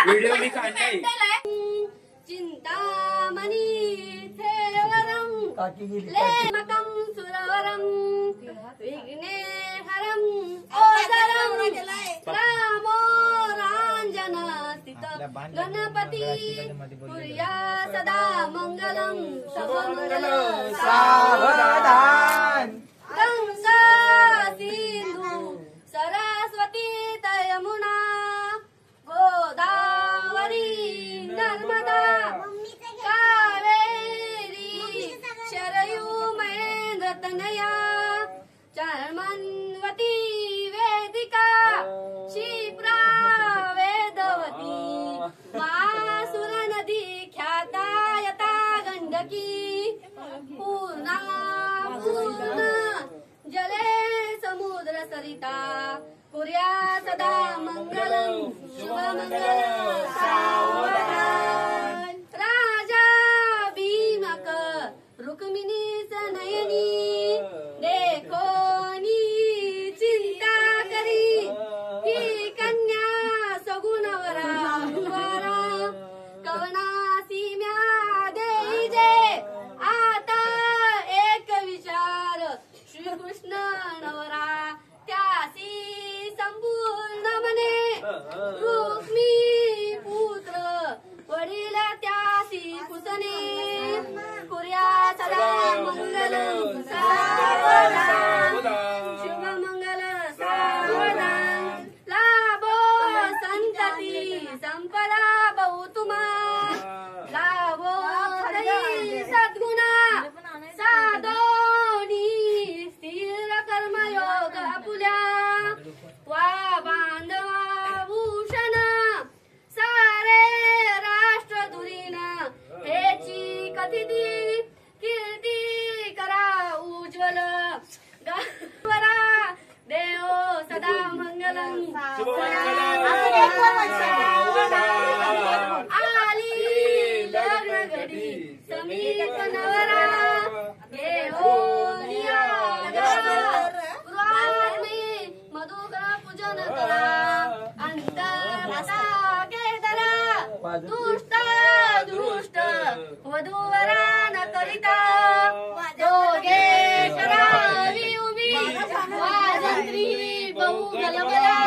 Video मी काढलाय. चिंतामणी थेवरं लेमकं सुरवरं विघ्नेहरं ओदरं रामो राञ्जनस्थित गणपती कुर्या सदा मंगलं शुभमंगल सावधान. गंगा सिंधू सरस्वती यमुना गोदावरी नर्मदा कावेरी शरयू महेंद्र तनया चर्मन्वती वेदिका क्षिप्रा वेदवती मासुर नदी ख्याता यथा गंडकी पूर्णा पूर्ण जले समुद्र सरिता कुर्या सदा मंगलं शुभमंगल सावधान. राजा भीमक रुक्मिणी नयनी देखोनी चिंता करी ही कन्या सगुणवरा कवनासी म्या देई जे आता एक विचार श्रीकृष्ण नवरा त्यासी संपूर्ण मने रुक्मी पुत्र वडील त्यासी कुसने कुर्या सदा मंगलं सावधान. शुभमंगल सावधान. लाभो संतती संपदा बहुतुमा लाभो हरी सद्गुणा साधोनी स्थिर कर्मयोग आपुल्या वा बांधवा भूषण सारे राष्ट्र दुरीन हेची कथिती कीर्ती करा उज्ज्वल गावरा देव सदा मंगलं आली लग्न घडी समीप नवरा घेओ मधुकर पूजन करा अंतरता केदरा दुष्ट दृष्ट वधूवरा न करिता दोघे करावी उभी वाजंत्री बहु गलबला